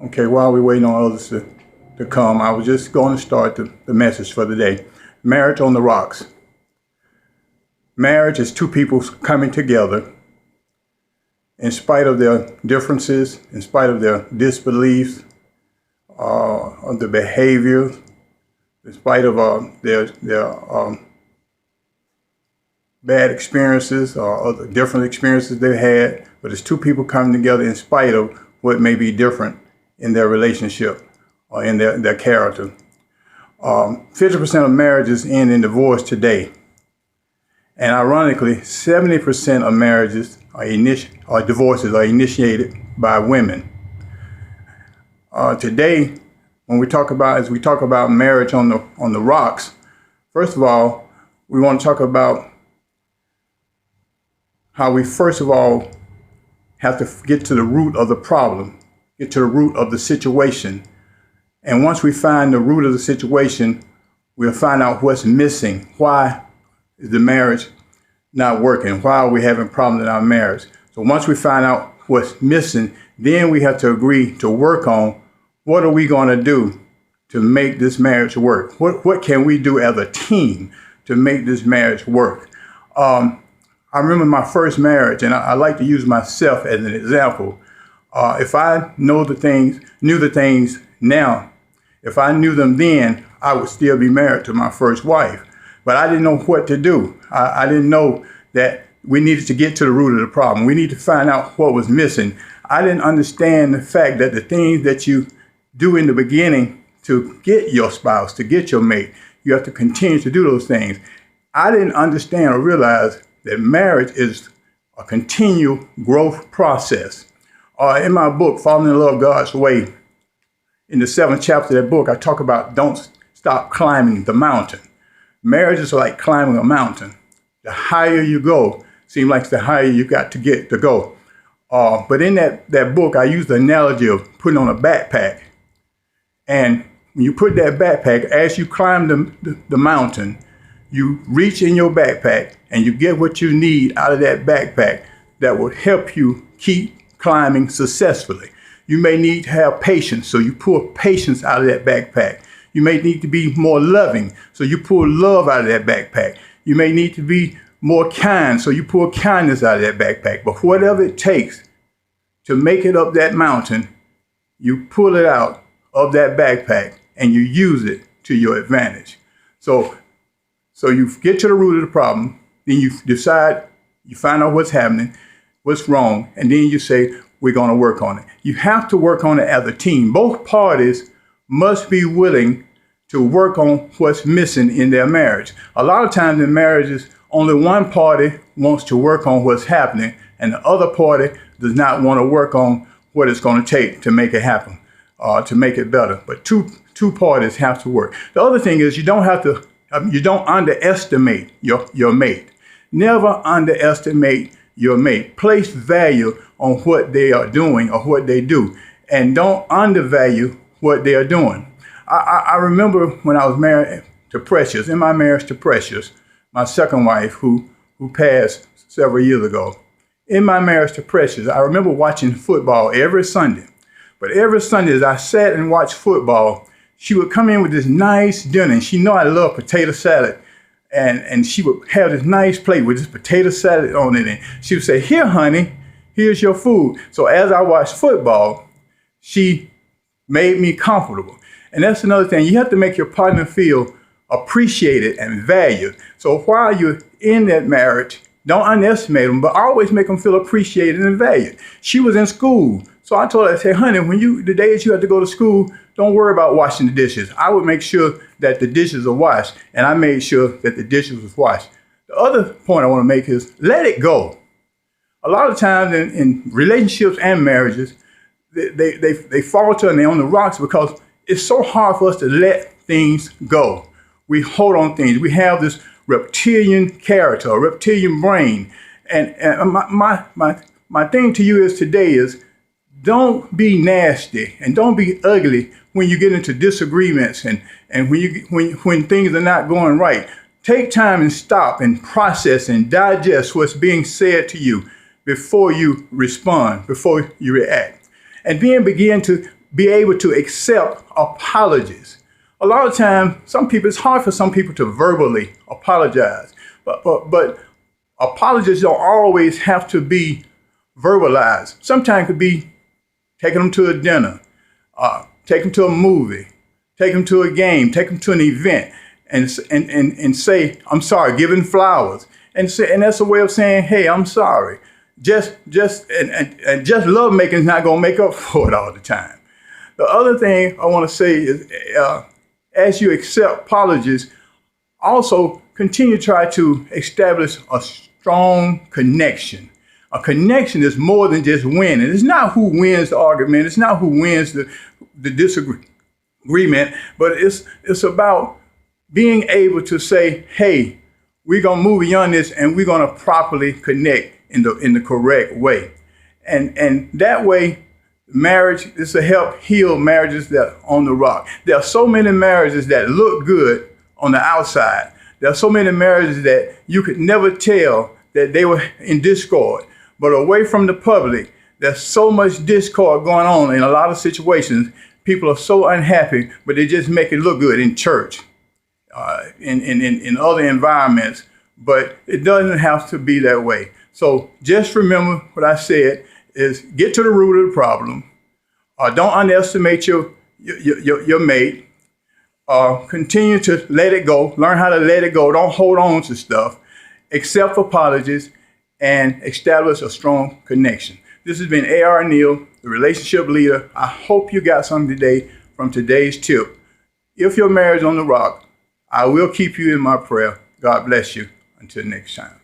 Okay, while we're waiting on others to come, I was just going to start the message for the day. Marriage on the rocks. Marriage is two people coming together in spite of their differences, in spite of their disbeliefs, of their behavior, in spite of their bad experiences or other different experiences they've had. But it's two people coming together in spite of what may be different in their relationship or in their character. 50% of marriages end in divorce today. And ironically, 70% of marriages or divorces are initiated by women. Today, when as we talk about marriage on the rocks, first of all, we want to talk about how we first of all have to get to the root of the problem, get to the root of the situation. And once we find the root of the situation, we'll find out what's missing. Why is the marriage not working? Why are we having problems in our marriage? So once we find out what's missing, then we have to agree to work on what are we going to do to make this marriage work? What can we do as a team to make this marriage work? I remember my first marriage, and I like to use myself as an example. If I knew the things now, if I knew them then, I would still be married to my first wife. But I didn't know what to do. I didn't know that we needed to get to the root of the problem. We need to find out what was missing. I didn't understand the fact that the things that you do in the beginning to get your spouse, to get your mate, you have to continue to do those things. I didn't understand or realize that marriage is a continual growth process. In my book, Falling in Love God's Way, in the 7th chapter of that book, I talk about don't stop climbing the mountain. Marriage is like climbing a mountain. The higher you go, seems like the higher you got to go. But in that book, I use the analogy of putting on a backpack. And when you put that backpack, as you climb the mountain, you reach in your backpack and you get what you need out of that backpack that will help you keep climbing successfully. You may need to have patience, so you pull patience out of that backpack. You may need to be more loving, so you pull love out of that backpack. You may need to be more kind, so you pull kindness out of that backpack. But whatever it takes to make it up that mountain, you pull it out of that backpack and you use it to your advantage. So you get to the root of the problem, then you decide, you find out what's happening, what's wrong, and then you say, we're going to work on it. You have to work on it as a team. Both parties must be willing to work on what's missing in their marriage. A lot of times in marriages, only one party wants to work on what's happening, and the other party does not want to work on what it's going to take to make it happen, to make it better. But two parties have to work. The other thing is you don't underestimate your mate. Never underestimate your mate. Place value on what they are doing or what they do, and don't undervalue what they are doing. I remember when I was married to Precious, in my marriage to Precious, my second wife who passed several years ago. In my marriage to Precious, I remember watching football every Sunday. But every Sunday as I sat and watched football, she would come in with this nice dinner, and she knew I love potato salad. And she would have this nice plate with this potato salad on it. And she would say, here, honey, here's your food. So as I watched football, she made me comfortable. And that's another thing. You have to make your partner feel appreciated and valued. So while you're in that marriage, don't underestimate them, but always make them feel appreciated and valued. She was in school. So I told her, I said, honey, the days you have to go to school, don't worry about washing the dishes. I would make sure that the dishes are washed, and I made sure that the dishes was washed. The other point I want to make is let it go. A lot of times in relationships and marriages, they falter and they're on the rocks because it's so hard for us to let things go. We hold on things. We have this reptilian character, a reptilian brain. And my thing to you is today is don't be nasty and don't be ugly when you get into disagreements and when things are not going right. Take time and stop and process and digest what's being said to you before you respond, before you react. And then begin to be able to accept apologies. A lot of times, it's hard for some people to verbally apologize, but apologies don't always have to be verbalized. Sometimes it could be taking them to a dinner, take them to a movie, take them to a game, take them to an event, and say, I'm sorry, give them flowers. And that's a way of saying, hey, I'm sorry. Just love making is not going to make up for it all the time. The other thing I want to say is, as you accept apologies, also continue to try to establish a strong connection. A connection is more than just winning. It's not who wins the argument. It's not who wins the disagreement, but it's about being able to say, hey, we're going to move beyond this and we're going to properly connect in the correct way. And that way, marriage is to help heal marriages that are on the rock. There are so many marriages that look good on the outside. There are so many marriages that you could never tell that they were in discord. But away from the public, there's so much discord going on in a lot of situations. People are so unhappy, but they just make it look good in church, in other environments. But it doesn't have to be that way. So just remember what I said is get to the root of the problem. Don't underestimate your mate. Continue to let it go. Learn how to let it go. Don't hold on to stuff. Accept apologies and establish a strong connection. This has been A.R. Neal, the relationship leader. I hope you got something today from today's tip. If your marriage is on the rock, I will keep you in my prayer. God bless you. Until next time.